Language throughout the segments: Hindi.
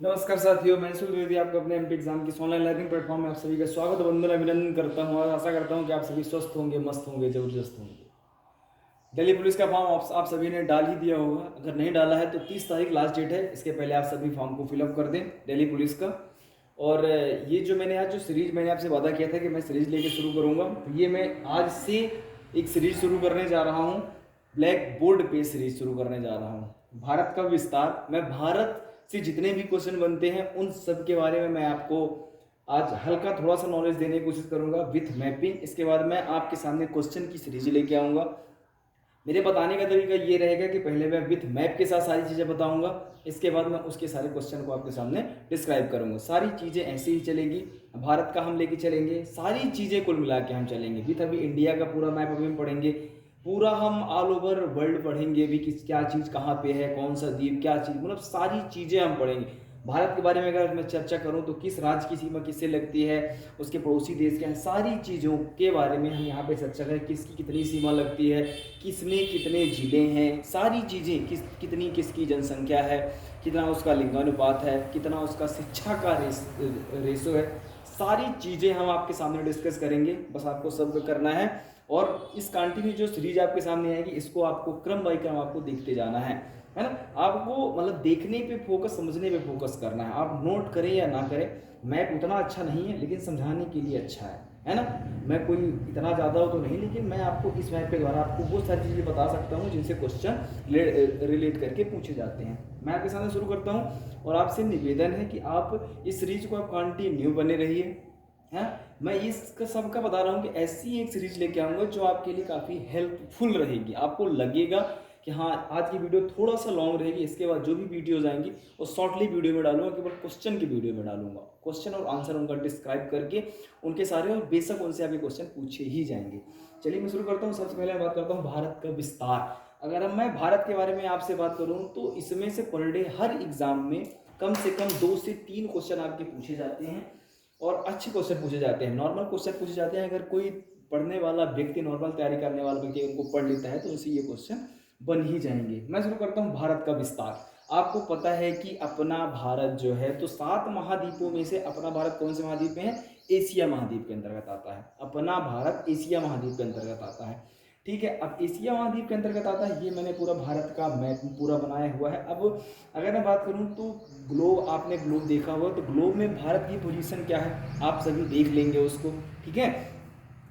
नमस्कार साथियों, मैं सुल द्विवेदी आपको अपने एमपी एग्जाम की ऑनलाइन लर्निंग प्लेटफॉर्म में आप सभी का स्वागत वंदन अभिनंदन करता हूं और आशा करता हूं कि आप सभी स्वस्थ होंगे, मस्त होंगे, जबरदस्त होंगे। दिल्ली पुलिस का फॉर्म आप सभी ने डाल ही दिया होगा। अगर नहीं डाला है तो 30 तारीख लास्ट डेट है। इसके पहले आप सभी फॉर्म को फिलअप कर दें दिल्ली पुलिस का। और ये जो मैंने आज जो सीरीज मैंने आपसे वादा किया था कि मैं सीरीज लेके शुरू करूंगा, तो ये मैं आज से एक सीरीज शुरू करने जा रहा हूँ। ब्लैक बोर्ड पे सीरीज शुरू करने जा रहा हूँ, भारत का विस्तार। मैं भारत से जितने भी क्वेश्चन बनते हैं उन सब के बारे में मैं आपको आज हल्का थोड़ा सा नॉलेज देने की कोशिश करूंगा विथ मैपिंग। इसके बाद मैं आपके सामने क्वेश्चन की सीरीज लेके आऊँगा। मेरे बताने का तरीका ये रहेगा कि पहले मैं विथ मैप के साथ सारी चीज़ें बताऊंगा, इसके बाद मैं उसके सारे क्वेश्चन को आपके सामने डिस्क्राइब करूंगा। सारी चीज़ें ऐसे ही चलेगी, भारत का हम लेके चलेंगे, सारी चीज़ें कुल मिला के हम चलेंगे। विथ अभी इंडिया का पूरा मैप अभी हम पढ़ेंगे, पूरा हम ऑल ओवर वर्ल्ड पढ़ेंगे भी कि क्या चीज़ कहाँ पे है, कौन सा द्वीप, क्या चीज़, मतलब सारी चीज़ें हम पढ़ेंगे। भारत के बारे में अगर मैं चर्चा करूं तो किस राज्य की सीमा किससे लगती है, उसके पड़ोसी देश क्या है, सारी चीज़ों के बारे में हम यहाँ पे चर्चा करें। किसकी कितनी सीमा लगती है, किसमें कितने जिले हैं, सारी चीज़ें, कितनी किसकी जनसंख्या है, कितना उसका लिंगानुपात है, कितना उसका शिक्षा का रेशो है, सारी चीज़ें हम आपके सामने डिस्कस करेंगे। बस आपको सब करना है और इस कंटिन्यू जो सीरीज आपके सामने आएगी इसको आपको क्रम बाई क्रम आपको देखते जाना है ना। आपको मतलब देखने पे फोकस, समझने पे फोकस करना है। आप नोट करें या ना करें, मैप उतना अच्छा नहीं है लेकिन समझाने के लिए अच्छा है ना। मैं कोई इतना ज़्यादा हो तो नहीं, लेकिन मैं आपको इस मैप के द्वारा आपको वो सारी चीज़ें बता सकता हूँ जिनसे क्वेश्चन रिलेट करके पूछे जाते हैं। मैं आपके सामने शुरू करता हूँ और आपसे निवेदन है कि आप इस सीरीज को आप कंटिन्यू बने रहिए। है, मैं इसका सबका बता रहा हूँ कि ऐसी एक सीरीज लेके आऊँगा जो आपके लिए काफ़ी हेल्पफुल रहेगी। आपको लगेगा कि हाँ आज की वीडियो थोड़ा सा लॉन्ग रहेगी, इसके बाद जो भी वीडियोज आएंगी वो शॉर्टली वीडियो में डालूंगा, केवल क्वेश्चन की वीडियो में डालूंगा। क्वेश्चन और आंसर उनका डिस्क्राइब करके उनके सारे, और बेशक उनसे आपके क्वेश्चन पूछे ही जाएंगे। चलिए मैं शुरू करता हूँ। सबसे पहले मैं बात करता हूँ भारत का विस्तार। अगर मैं भारत के बारे में आपसे बात करूँ तो इसमें से पर डे हर एग्जाम में कम से कम 2 से 3 क्वेश्चन आपके पूछे जाते हैं और अच्छे क्वेश्चन पूछे जाते हैं, नॉर्मल क्वेश्चन पूछे जाते हैं। अगर कोई पढ़ने वाला व्यक्ति, नॉर्मल तैयारी करने वाला व्यक्ति उनको पढ़ लेता है तो उनसे ये क्वेश्चन बन ही जाएंगे। मैं शुरू करता हूँ भारत का विस्तार। आपको पता है कि अपना भारत जो है तो 7 महाद्वीपों में से अपना भारत कौन से महाद्वीप में है? एशिया महाद्वीप के अंतर्गत आता है। अपना भारत एशिया महाद्वीप के अंतर्गत आता है। ठीक है, अब एशिया महाद्वीप के अंतर्गत आता है। ये मैंने पूरा भारत का मैप पूरा बनाया हुआ है। अब अगर मैं बात करूं तो ग्लोब, आपने ग्लोब देखा हुआ, तो ग्लोब में भारत की पोजीशन क्या है आप सभी देख लेंगे उसको। ठीक है,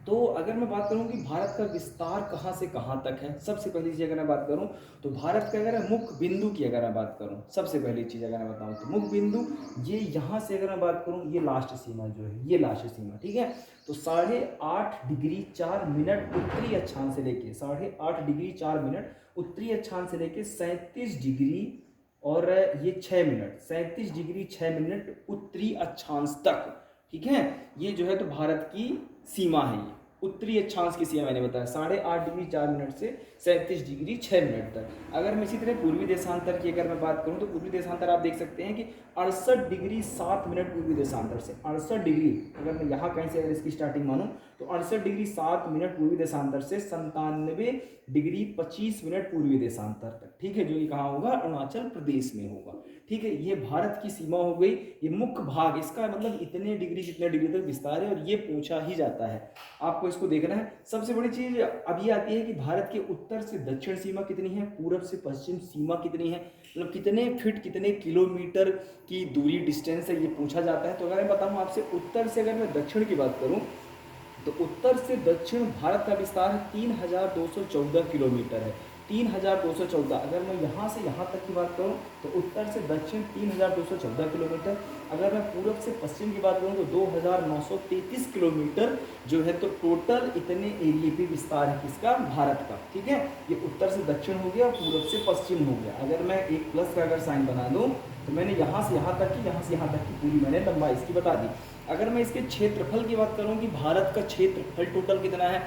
तो अगर मैं बात करूं कि भारत का विस्तार कहां से कहां तक है, सबसे पहली चीज अगर मैं बात करूं तो भारत के अगर मुख्य बिंदु की अगर मैं बात करूं, सबसे पहली चीज अगर मैं बताऊं तो मुख्य बिंदु ये यहां से अगर मैं बात करूं, ये लास्ट सीमा जो है, ये लास्ट सीमा। ठीक है, तो 8.5 डिग्री 4 मिनट उत्तरी अक्षांश से लेके 8.5 डिग्री 4 मिनट उत्तरी अक्षांश से लेके 37 डिग्री और ये 6 मिनट, 37 डिग्री 6 मिनट उत्तरी अक्षांश तक। ठीक है, ये जो है तो भारत की सीमा है। ये उत्तरी अक्षांश की सीमा मैंने बताया 8.5 डिग्री 4 मिनट से 37 डिग्री 6 मिनट तक। अगर मैं इसी तरह पूर्वी देशांतर की अगर मैं बात करूं तो पूर्वी देशांतर आप देख सकते हैं कि 68 डिग्री 7 मिनट पूर्वी देशांतर से, 68 डिग्री, अगर मैं यहाँ कहीं से अगर इसकी स्टार्टिंग मानूं तो 68 डिग्री 7 मिनट पूर्वी देशांतर से 97 डिग्री 25 मिनट पूर्वी देशांतर तक। ठीक है, जो ये कहाँ होगा? अरुणाचल प्रदेश में होगा। ठीक है, ये भारत की सीमा हो गई, ये मुख्य भाग, इसका मतलब इतने डिग्री जितने डिग्री तक विस्तार है और ये पूछा ही जाता है, आपको इसको देखना है। सबसे बड़ी चीज अब ये आती है कि भारत के उत्तर से दक्षिण सीमा कितनी है, पूरब से पश्चिम सीमा कितनी है, मतलब कितने फीट कितने किलोमीटर की दूरी डिस्टेंस है, ये पूछा जाता है। तो अगर मैं बताऊँ आपसे उत्तर से अगर मैं दक्षिण की बात करूँ तो उत्तर से दक्षिण भारत का विस्तार 3214 किलोमीटर है। 3214। अगर मैं यहाँ से यहाँ तक की बात करूँ तो उत्तर से दक्षिण 3214 किलोमीटर। अगर मैं पूरब से पश्चिम की बात करूँ तो 2933 किलोमीटर जो है। तो टोटल इतने एरिया पे विस्तार है किसका? भारत का। ठीक है, ये उत्तर से दक्षिण हो गया, पूरब से पश्चिम हो गया। अगर मैं एक प्लस का अगर साइन बना दूँ तो मैंने यहाँ से यहाँ तक की, यहाँ से यहाँ तक की पूरी मैंने लंबाई इसकी बता दी। अगर मैं इसके क्षेत्रफल की बात करूं कि भारत का क्षेत्रफल टोटल कितना है,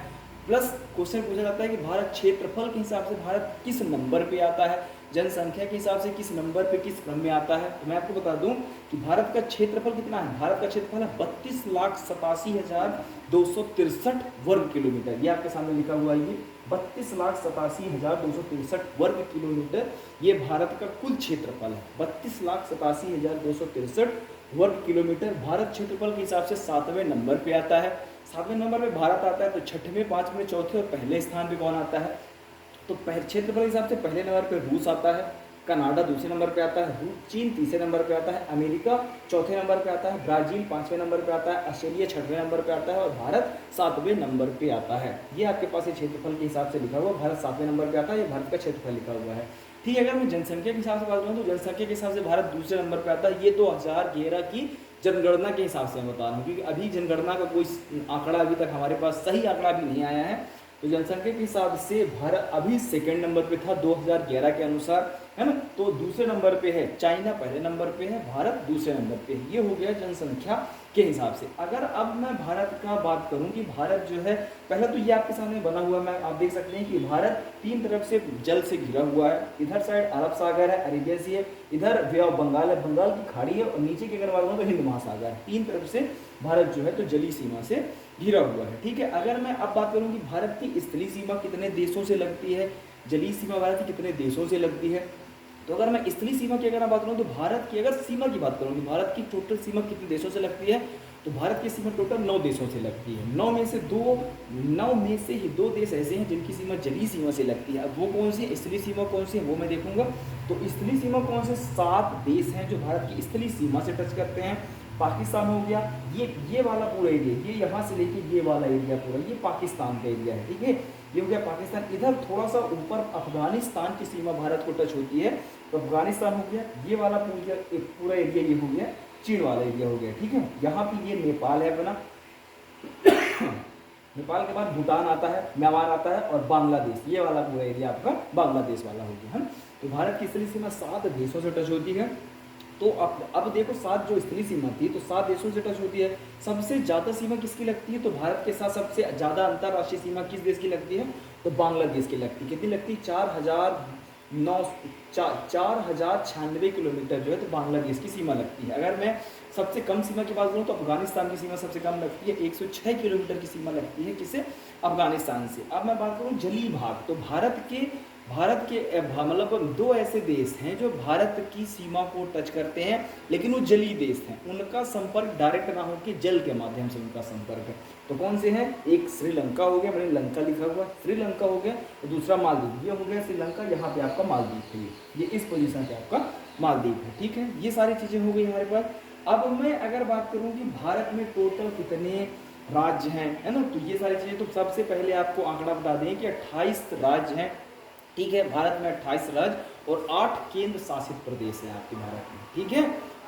प्लस क्वेश्चन पूछा जाता है कि भारत क्षेत्रफल के हिसाब से भारत किस नंबर पे आता है, जनसंख्या के हिसाब से किस नंबर पे किस क्रम में आता है। तो मैं आपको बता दूं कि भारत का क्षेत्रफल कितना है, भारत का क्षेत्रफल है 32,87,263 वर्ग किलोमीटर। ये आपके सामने लिखा हुआ है, ये 32,87,263 वर्ग किलोमीटर ये भारत का कुल क्षेत्रफल है। 32,87,263 वर्ग किलोमीटर भारत क्षेत्रफल के हिसाब से 7वें नंबर पे आता है। 7वें नंबर पे भारत आता है। तो छठवें, 5वें, चौथे और पहले स्थान पे कौन आता है? तो क्षेत्रफल के हिसाब से पहले नंबर पे रूस आता है, कनाडा दूसरे नंबर पे आता है, चीन तीसरे नंबर पे आता है, अमेरिका चौथे नंबर पे आता है, ब्राजील 5वें नंबर पे आता है, ऑस्ट्रेलिया 6वें नंबर पे आता है और भारत 7वें नंबर पे आता है। ये आपके पास क्षेत्रफल के हिसाब से लिखा हुआ, भारत 7वें नंबर पे आता है, ये भारत का क्षेत्रफल लिखा हुआ है। ठीक है, अगर मैं जनसंख्या के हिसाब से बात करूँ तो जनसंख्या के हिसाब से भारत दूसरे नंबर पे आता है। ये 2011 की जनगणना के हिसाब से मैं बता रहा हूँ, क्योंकि अभी जनगणना का कोई आंकड़ा अभी तक हमारे पास सही आंकड़ा भी नहीं आया है। तो जनसंख्या के हिसाब से भारत अभी सेकंड नंबर पे था 2011 के अनुसार, है ना। तो दूसरे नंबर पे है चाइना, पहले नंबर पे है, भारत दूसरे नंबर पे है। ये हो गया जनसंख्या के हिसाब से। अगर अब मैं भारत का बात करूं कि भारत जो है, पहले तो ये आपके सामने बना हुआ मैं आप देख सकते हैं कि भारत 3 तरफ से जल से घिरा हुआ है। इधर साइड अरब सागर है, अरेबियन सी है, इधर वे ऑफ बंगाल है, बंगाल की खाड़ी है और नीचे की अगर बात करूँ तो हिंद महासागर है। 3 तरफ से भारत जो है तो जलीय सीमा से घिरा हुआ है। ठीक है, अगर मैं अब बात करूँ कि भारत की स्थलीय सीमा कितने देशों से लगती है, जलीय सीमा भारत की कितने देशों से लगती है। तो अगर मैं स्थलीय सीमा की अगर बात करूँ तो भारत की अगर सीमा की बात करूँ कि भारत की टोटल सीमा कितने देशों से लगती है, तो भारत की सीमा टोटल 9 देशों से लगती है। 9 में से ही 2 देश ऐसे हैं जिनकी सीमा जलीय सीमा से लगती है। अब वो कौन सी है, स्थलीय सीमा कौन सी है, वो मैं देखूंगा। तो स्थलीय सीमा कौन से 7 देश हैं जो भारत की स्थलीय सीमा से टच करते हैं। पाकिस्तान हो गया, ये वाला पूरा एरिया, ये यहाँ से लेके ये वाला एरिया पूरा, ये पाकिस्तान का एरिया है। ठीक है, ये हो गया पाकिस्तान। इधर थोड़ा सा ऊपर अफगानिस्तान की सीमा भारत को टच होती है, तो अफगानिस्तान हो गया। ये वाला पूरा एरिया ये हो गया, चीन वाला एरिया हो गया। ठीक है, यहाँ पे ये नेपाल है अपना नेपाल के बाद भूटान आता है, म्यांमार आता है और बांग्लादेश, ये वाला पूरा एरिया आपका बांग्लादेश वाला हो गया है। तो भारत की स्थलीय सीमा 7 देशों से टच होती है। तो अब देखो 7 जो स्थलीय सीमा थी तो 7 देशों से टच होती है। सबसे ज़्यादा सीमा किसकी लगती है, तो भारत के साथ सबसे ज़्यादा अंतर्राष्ट्रीय सीमा किस देश की लगती है, तो बांग्लादेश की लगती है। कितनी लगती है, 4,096 किलोमीटर जो है तो बांग्लादेश की सीमा लगती है। अगर मैं सबसे कम सीमा की बात करूँ तो अफगानिस्तान की सीमा सबसे कम लगती है, 106 किलोमीटर की सीमा लगती है किसे, अफगानिस्तान से। अब मैं बात करूँ जलीय भाग, तो भारत के मतलब 2 ऐसे देश हैं जो भारत की सीमा को टच करते हैं, लेकिन वो जलीय देश हैं, उनका संपर्क डायरेक्ट ना होकर जल के माध्यम से उनका संपर्क है। तो कौन से हैं, एक श्रीलंका हो गया, मैंने लंका लिखा हुआ, श्रीलंका हो गया, और दूसरा मालदीव, ये हो गया श्रीलंका, यहाँ पे आपका मालदीव है, ये इस पोजीशन पे आपका मालदीव है। ठीक है, ये सारी चीज़ें हो गई हमारे पास। अब मैं अगर बात करूँ कि भारत में टोटल कितने राज्य हैं, है ना, तो ये सारी चीज़ें, तो सबसे पहले आपको आंकड़ा बता दें कि 28 राज्य हैं। ठीक है, भारत में 28 राज्य और 8 केंद्र शासित प्रदेश हैं आपके भारत में। ठीक है,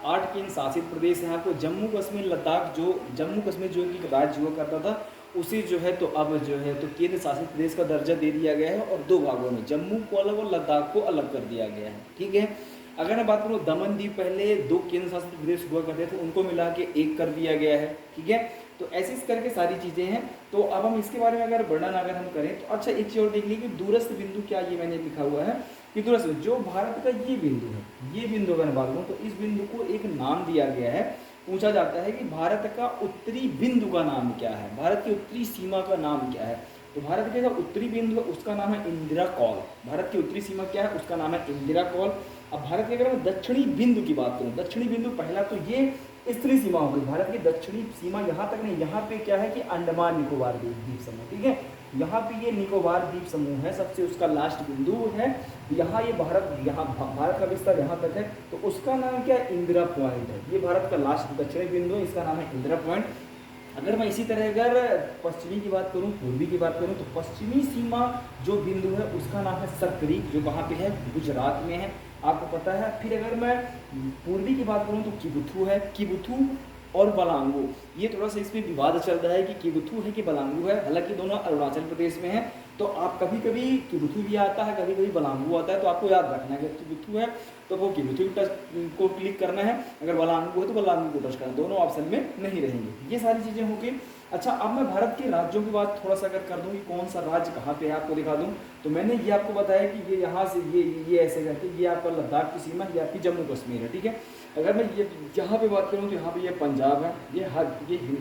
8 केंद्र शासित प्रदेश हैं आपको। जम्मू कश्मीर लद्दाख, जो जम्मू कश्मीर जो कि राज्य हुआ करता था, उसे जो है तो अब जो है तो केंद्र शासित प्रदेश का दर्जा दे दिया गया है और 2 भागों में, जम्मू को अलग और लद्दाख को अलग कर दिया गया है। ठीक है, अगर मैं बात करूँ दमन दीव, पहले 2 केंद्र शासित प्रदेश हुआ करते थे, उनको मिला के 1 कर दिया गया है। ठीक है, तो ऐसे करके सारी चीज़ें हैं। तो अब हम इसके बारे में अगर वर्णन अगर हम करें तो अच्छा एक चीज़ और देख लीजिए कि दूरस्थ बिंदु क्या, ये मैंने लिखा हुआ है कि दूरस्थ जो भारत का ये बिंदु है, ये बिंदु अगर मैं बात करूँ तो इस बिंदु को एक नाम दिया गया है। पूछा जाता है कि भारत का उत्तरी बिंदु का नाम क्या है, भारत की उत्तरी सीमा का नाम क्या है। तो भारत का जो उत्तरी बिंदु है उसका नाम है इंदिरा कॉल। भारत की उत्तरी सीमा क्या है, उसका नाम है इंदिरा कॉल। अब भारत के अगर मैं दक्षिणी बिंदु की बात करूँ, दक्षिणी बिंदु पहला तो ये स्थलीय सीमा हो गई, भारत की दक्षिणी सीमा यहाँ तक नहीं, यहाँ पे क्या है कि अंडमान निकोबार द्वीप समूह। ठीक है, यहाँ पे ये निकोबार द्वीप समूह है, सबसे उसका लास्ट बिंदु है। यहाँ ये भारत का विस्तार यहाँ तक है, तो उसका नाम क्या है, इंदिरा पॉइंट है। ये भारत का लास्ट दक्षिणी बिंदु है, इसका नाम है इंदिरा पॉइंट। अगर मैं इसी तरह अगर पश्चिमी की बात करूँ, पूर्वी की बात करूँ, तो पश्चिमी सीमा जो बिंदु है उसका नाम है सकरी, जो कहाँ पे है, गुजरात में है, आपको पता है। फिर अगर मैं पूर्वी की बात करूँ तो किबुथु है, किबुथु और बलांगू, ये थोड़ा सा इसमें विवाद चल रहा है कि किबुथु है कि बलांगू है, हालांकि दोनों अरुणाचल प्रदेश में है। तो आप कभी कभी किबुथु भी आता है, कभी कभी बलांगू आता है, तो आपको याद रखना है अगर किबुथु है तो वो किबुथु को क्लिक करना है, अगर बलांगू है तो बलांगू को टच करना, दोनों ऑप्शन में नहीं रहेंगे। ये सारी चीज़ें होंगी। अच्छा, अब मैं भारत के राज्यों की बात थोड़ा सा अगर कर दूं कि कौन सा राज्य कहाँ पे है आपको दिखा दूं, तो मैंने ये आपको बताया कि ये यहाँ से ये ऐसे करके ये आपका लद्दाख की सीमा, ये आपकी जम्मू कश्मीर है, ठीक है। अगर मैं ये यहाँ पे बात करूँ तो यहाँ पे ये पंजाब है, ये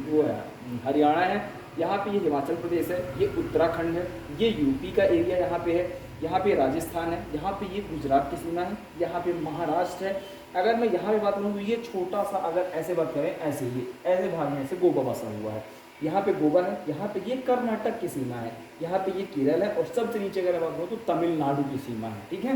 वो है हरियाणा है, यहाँ पे ये हिमाचल प्रदेश है, ये उत्तराखंड है, ये यूपी का एरिया यहाँ पे है, यहाँ पे राजस्थान है, यहाँ पे ये गुजरात की सीमा है, यहाँ पे महाराष्ट्र है। अगर मैं यहाँ पे बात करूँ तो ये छोटा सा, अगर ऐसे बात करें ऐसे ही ऐसे भाग में ऐसे गोवा बसा हुआ है, यहाँ पे गोवा है, यहाँ पे ये कर्नाटक की सीमा है, यहाँ पे ये केरल है, और सबसे नीचे अगर बात करूँ तो तमिलनाडु की सीमा है, ठीक है।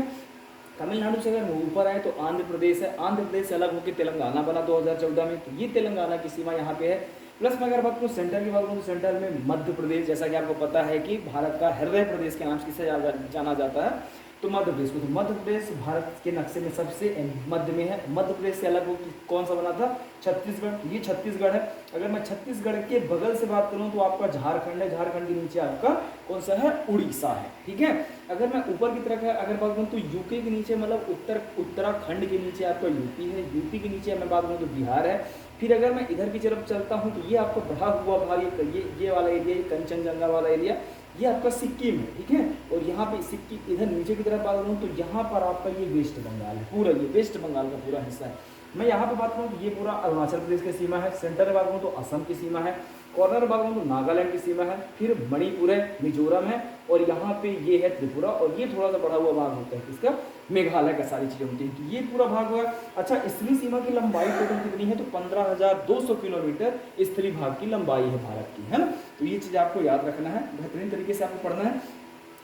तमिलनाडु से अगर ऊपर आए तो आंध्र प्रदेश है, आंध्र प्रदेश से अलग होकर तेलंगाना बना 2014 में, तो ये तेलंगाना की सीमा यहाँ पे है। प्लस मैं अगर बात करूँ सेंटर की बात करूँ तो सेंटर में मध्य प्रदेश, जैसा कि आपको पता है कि भारत का हृदय प्रदेश के नाम से जाना जाता है, तो मध्य प्रदेश को, तो मध्य प्रदेश भारत के नक्शे में सबसे मध्य में है। मध्य प्रदेश से अलग कौन सा बना था? छत्तीसगढ़, ये छत्तीसगढ़ है। अगर मैं छत्तीसगढ़ के बगल से बात करूं तो आपका झारखंड है, झारखंड के नीचे आपका कौन सा है? उड़ीसा है, ठीक है। अगर मैं ऊपर की तरफ अगर बात करूँ तो यूपी के नीचे मतलब उत्तराखंड के नीचे आपका यूपी है, यूपी के नीचे मैं बात करूँ तो बिहार है। फिर अगर मैं इधर की तरफ चलता हूँ तो ये आपका बढ़ा हुआ भाग, ये वाला एरिया, ये कंचनजंगा वाला एरिया, ये आपका सिक्किम है, ठीक है। और यहाँ पे सिक्किम इधर नीचे की तरफ बात करूँ तो यहाँ पर आपका ये वेस्ट बंगाल है, पूरा ये वेस्ट बंगाल का पूरा हिस्सा है। मैं यहाँ पे बात करूँ तो ये पूरा अरुणाचल प्रदेश की सीमा है, सेंटर में बात करूँ तो असम की सीमा है, कॉर्नर में बात करूँ तो नागालैंड की सीमा है, फिर मणिपुर है, मिजोरम है, और यहाँ पे ये है त्रिपुरा, और ये थोड़ा सा बढ़ा हुआ भाग होता है इसका मेघालय का, सारी चीज़ें होती हैं, तो ये पूरा भाग हुआ। अच्छा, स्थलीय सीमा की लंबाई टोटल कितनी है? तो 15,200 किलोमीटर स्थलीय भाग की लंबाई है भारत की, है ना। तो ये चीज़ आपको याद रखना है, बेहतरीन तरीके से आपको पढ़ना है।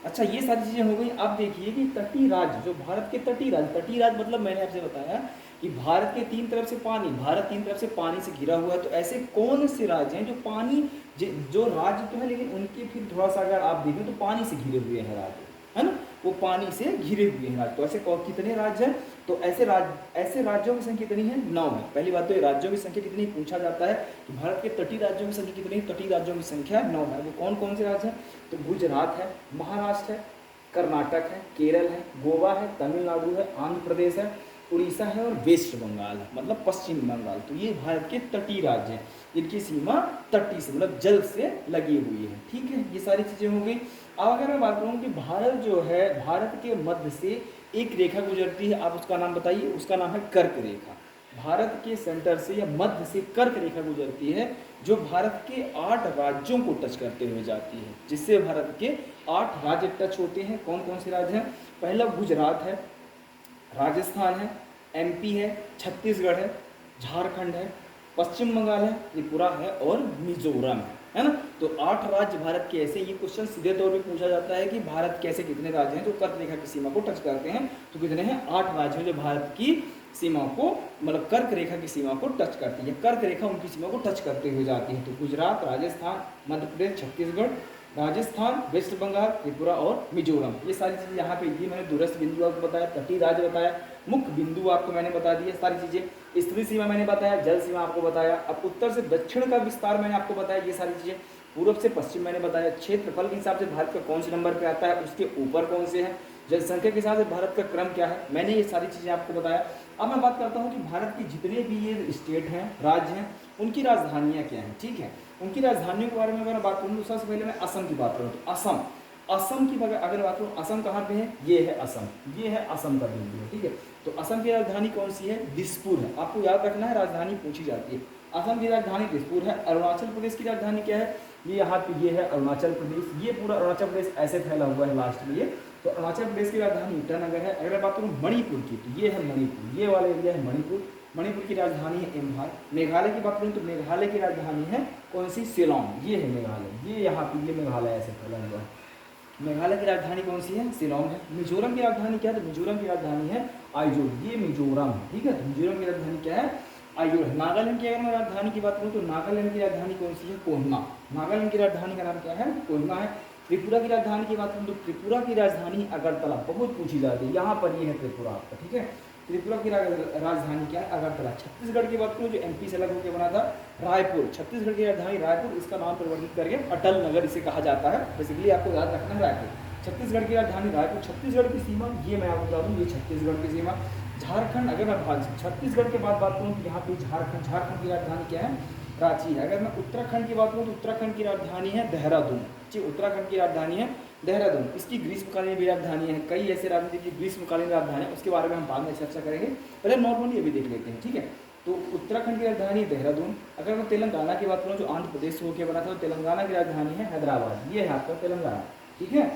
अच्छा, ये सारी चीज़ें हो गई। आप देखिए कि तटीय राज्य, जो भारत के तटीय राज्य मतलब मैंने आपसे बताया कि भारत के तीन तरफ से पानी, भारत तीन तरफ से पानी से घिरा हुआ है, तो ऐसे कौन से राज्य हैं जो पानी, जो राज्य तो है लेकिन उनके फिर थोड़ा सा अगर आप देखें तो पानी से घिरे हुए हैं राज्य, है ना, वो पानी से घिरे हुए हैं राज्य। तो ऐसे कितने राज्य हैं? तो ऐसे राज्यों की संख्या कितनी है? 9 है। पहली बात तो ये राज्यों की संख्या कितनी पूछा जाता है कि भारत के तटीय राज्यों की संख्या कितनी? तटीय राज्यों की संख्या 9 है। वो कौन कौन से राज्य हैं? तो गुजरात है, महाराष्ट्र है, कर्नाटक है, केरल है, गोवा है, तमिलनाडु है, आंध्र प्रदेश है, उड़ीसा है, और वेस्ट बंगाल है, मतलब पश्चिम बंगाल। तो ये भारत के तटीय राज्य हैं, इनकी सीमा तटीय से मतलब जल से लगी हुई है, ठीक है। ये सारी चीज़ें हो गई। अब अगर मैं बात करूँ कि भारत जो है, भारत के मध्य से एक रेखा गुजरती है, आप उसका नाम बताइए। उसका नाम है कर्क रेखा। भारत के सेंटर से या मध्य से कर्क रेखा गुजरती है, जो भारत के 8 राज्यों को टच करते हुए जाती है, जिससे भारत के 8 राज्य टच होते हैं। कौन कौन से राज्य हैं? पहला गुजरात है, राजस्थान है, एमपी है, छत्तीसगढ़ है, झारखंड है, पश्चिम बंगाल है, त्रिपुरा है, और मिजोरम है ना। तो 8 राज्य भारत के ऐसे, ये क्वेश्चन सीधे तौर पे पूछा जाता है कि भारत के ऐसे कितने राज्य हैं जो कर्क रेखा की सीमा को टच करते हैं? तो कितने हैं? 8 राज्य हैं जो भारत की सीमा को, मतलब कर्क रेखा की सीमा को टच करती है, कर्क रेखा उनकी सीमा को टच करते हुए जाती है। तो गुजरात, राजस्थान, मध्य प्रदेश, छत्तीसगढ़, राजस्थान, वेस्ट बंगाल, त्रिपुरा और मिजोरम, ये सारी चीज़ें यहाँ पे, ये मैंने दूरस्थ बिंदु आपको बताया, तटीय राज्य बताया, मुख्य बिंदु आपको मैंने बता दिए सारी चीज़ें, स्थलीय सीमा मैंने बताया, जल सीमा आपको बताया, अब उत्तर से दक्षिण का विस्तार मैंने आपको बताया, ये सारी चीज़ें, पूर्व से पश्चिम मैंने बताया, क्षेत्रफल के हिसाब से भारत का कौन से नंबर पे आता है, उसके ऊपर कौन से हैं, जनसंख्या के हिसाब से भारत का क्रम क्या है, मैंने ये सारी चीज़ें आपको बताया। अब मैं बात करता हूँ कि भारत के जितने भी ये स्टेट हैं, राज्य हैं, उनकी राजधानियाँ क्या हैं, ठीक है। उनकी राजधानियों के बारे में अगर बात करूँ तो सबसे पहले मैं असम की बात करूँ तो असम की अगर बात करूँ, असम कहाँ पे है? ये है असम, ये है असम का बिंदु है, ठीक है। तो असम की राजधानी कौन सी है? दिसपुर है। आपको याद रखना है, राजधानी पूछी जाती है। असम की राजधानी दिसपुर है। अरुणाचल प्रदेश की राजधानी क्या है? ये यहाँ पे ये है अरुणाचल प्रदेश, ये पूरा अरुणाचल प्रदेश ऐसे फैला हुआ है लास्ट में ये। तो अरुणाचल प्रदेश की राजधानी ईटानगर है। अगर बात करूँ मणिपुर की, तो ये है मणिपुर, ये वाला एरिया है मणिपुर। मणिपुर की राजधानी है इम्फाल। मेघालय की बात करूँ तो मेघालय की राजधानी है कौन सी? शिलोंग, ये है मेघालय, ये यहाँ पे ये मेघालय ऐसे फैला हुआ है। मेघालय की राजधानी कौन सी है? शिलोंग है। मिजोरम की राजधानी क्या है? तो मिजोरम की राजधानी है आइजोल, ये मिजोरम है, ठीक है। तो मिजोरम की राजधानी क्या है? आइजोल है। नागालैंड की अगर मैं राजधानी की बात करूँ तो नागालैंड की राजधानी कौन सी है? कोहिमा। नागालैंड की राजधानी का नाम क्या है? कोहिमा है। त्रिपुरा की राजधानी की बात करूँ तो त्रिपुरा की राजधानी अगरतला, बहुत पूछी जाती है, यहाँ पर ये है त्रिपुरा आपका, ठीक है। त्रिपुरा की राजधानी क्या है? अगरतला। छत्तीसगढ़ की बात करूँ जो एमपी से अलग होकर बना था, रायपुर। छत्तीसगढ़ की राजधानी रायपुर, इसका नाम परिवर्तित करके अटल नगर इसे कहा जाता है। बेसिकली आपको याद रखना है रायपुर, छत्तीसगढ़ की राजधानी रायपुर। छत्तीसगढ़ की सीमा ये मैं आपको बता दूँ, ये छत्तीसगढ़ की सीमा। झारखंड, अगर मैं छत्तीसगढ़ के बाद बात करूँ तो यहाँ पे झारखंड की राजधानी क्या है? रांची है। अगर मैं उत्तराखंड की बात करूँ तो उत्तराखंड की राजधानी है देहरादून। जी, उत्तराखंड की राजधानी है देहरादून। इसकी ग्रीष्मकालीन भी राजधानी है। कई ऐसे राज्य की ग्रीष्मकालीन राजधानी है, उसके बारे में हम बाद में चर्चा करेंगे, पहले नॉर्मली अभी देख लेते हैं, ठीक है। तो उत्तराखंड की राजधानी देहरादून। अगर मैं तेलंगाना की बात करूँ जो आंध्र प्रदेश से होकर बना था, तो तेलंगाना की राजधानी है हैदराबाद। ये है आपका तेलंगाना, ठीक है।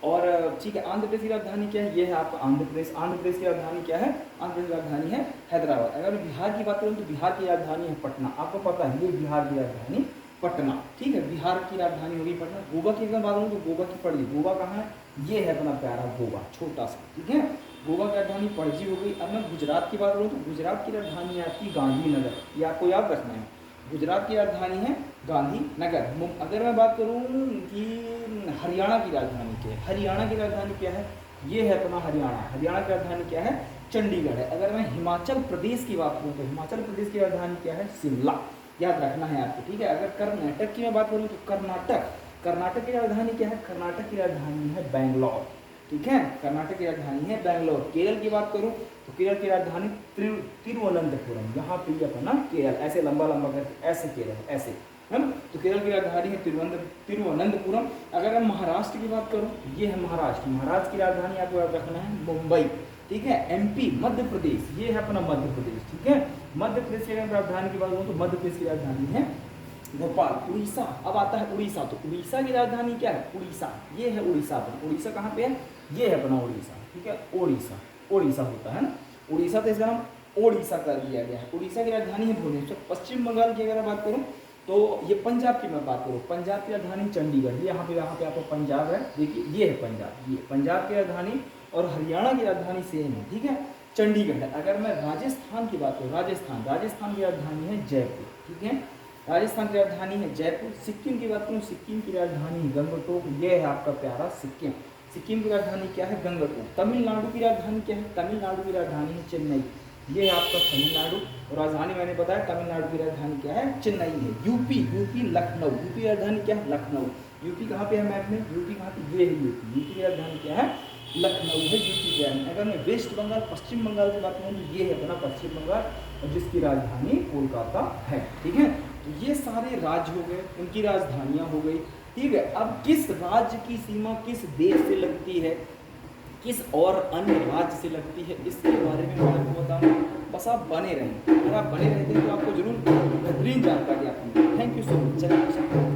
और ठीक है, आंध्र प्रदेश की राजधानी क्या है, ये है आपका आंध्र प्रदेश। आंध्र प्रदेश की राजधानी क्या है, आंध्र प्रदेश की राजधानी है हैदराबाद। अगर बिहार की बात करूँ तो बिहार की राजधानी है पटना। आपको पता है ये बिहार की राजधानी पटना, ठीक है। बिहार की राजधानी होगी पटना। गोवा की अगर बात करूँ तो गोवा की पणजी। गोवा कहाँ है, ये है अपना प्यारा गोवा, छोटा सा, ठीक है। गोवा की राजधानी पणजी हो गई। अब मैं गुजरात की बात करूँ तो गुजरात की राजधानी है आपकी गांधीनगर। ये आपको याद रखना है, गुजरात की राजधानी है गांधीनगर। अगर मैं बात करूँ कि हरियाणा की राजधानी क्या है, हरियाणा की राजधानी क्या है, ये है अपना हरियाणा। हरियाणा की राजधानी क्या है, चंडीगढ़ है। अगर मैं हिमाचल प्रदेश की बात करूँ तो हिमाचल प्रदेश की राजधानी क्या है, शिमला। याद रखना है आपको, ठीक है। अगर कर्नाटक की मैं बात करूँ तो कर्नाटक की राजधानी क्या है, कर्नाटक की राजधानी है बैंगलोर, ठीक है। कर्नाटक की राजधानी है बैंगलोर। केरल की बात करूँ तो केरल की राजधानी तिरुवनंतपुरम। यहाँ पे अपना केरल, ऐसे लंबा लंबा करके ऐसे केरल ऐसे है ना। तो केरल की राजधानी है तिरुवनंतपुरम। अगर हम महाराष्ट्र की बात करूँ, ये है महाराष्ट्र। महाराष्ट्र की राजधानी आपको याद रखना है मुंबई, ठीक है। एमपी मध्य प्रदेश, ये है अपना मध्य प्रदेश, ठीक है। मध्य प्रदेश की अगर राजधानी की बात करूँ तो मध्य प्रदेश की राजधानी है भोपाल। उड़ीसा, अब आता है उड़ीसा। तो उड़ीसा की राजधानी क्या है, उड़ीसा। ये है उड़ीसा अपना। उड़ीसा कहाँ पे है, ये है अपना उड़ीसा, ठीक है। उड़ीसा होता है ना, उड़ीसा। तो इसका नाम ओडिशा कर दिया गया है। उड़ीसा की राजधानी है भुवनेश्वर। पश्चिम बंगाल की अगर बात करूँ तो ये पंजाब की मैं बात करूँ, पंजाब की राजधानी चंडीगढ़। ये यहाँ पे आपको पंजाब है, देखिए ये है पंजाब, ये पंजाब की राजधानी। और हरियाणा की राजधानी सेम है, ठीक है, चंडीगढ़ है। अगर मैं राजस्थान की बात करूँ, राजस्थान की राजधानी है जयपुर, ठीक है। राजस्थान की राजधानी है जयपुर। सिक्किम की बात करूँ, सिक्किम की राजधानी है गंगटोक। ये है आपका प्यारा सिक्किम। सिक्किम की राजधानी क्या है, गंगटोक। तमिलनाडु की राजधानी क्या है, तमिलनाडु की राजधानी है चेन्नई। ये है आपका तमिलनाडु। और राजधानी मैंने बताया तमिलनाडु की राजधानी क्या है, चेन्नई है। यूपी लखनऊ। यूपी की राजधानी क्या है, लखनऊ। यूपी कहाँ पे है मैप में, यूपी कहाँ पे, ये है यूपी की राजधानी क्या है, लखनऊ है यूपी की राजधानी। अगर मैं वेस्ट बंगाल, पश्चिम बंगाल की बात करूँ तो ये है अपना पश्चिम बंगाल, और जिसकी राजधानी कोलकाता है, ठीक है। तो ये सारे राज्य हो गए, उनकी राजधानियाँ हो गई, ठीक है। अब किस राज्य की सीमा किस देश से लगती है, किस और अन्य राज्य से लगती है, इसके बारे में मैं आपको बताऊंगा। बस आप बने रहें। अगर आप बने रहते हैं तो आपको जरूर बेहतरीन जानकारी आपको। Thank you so much.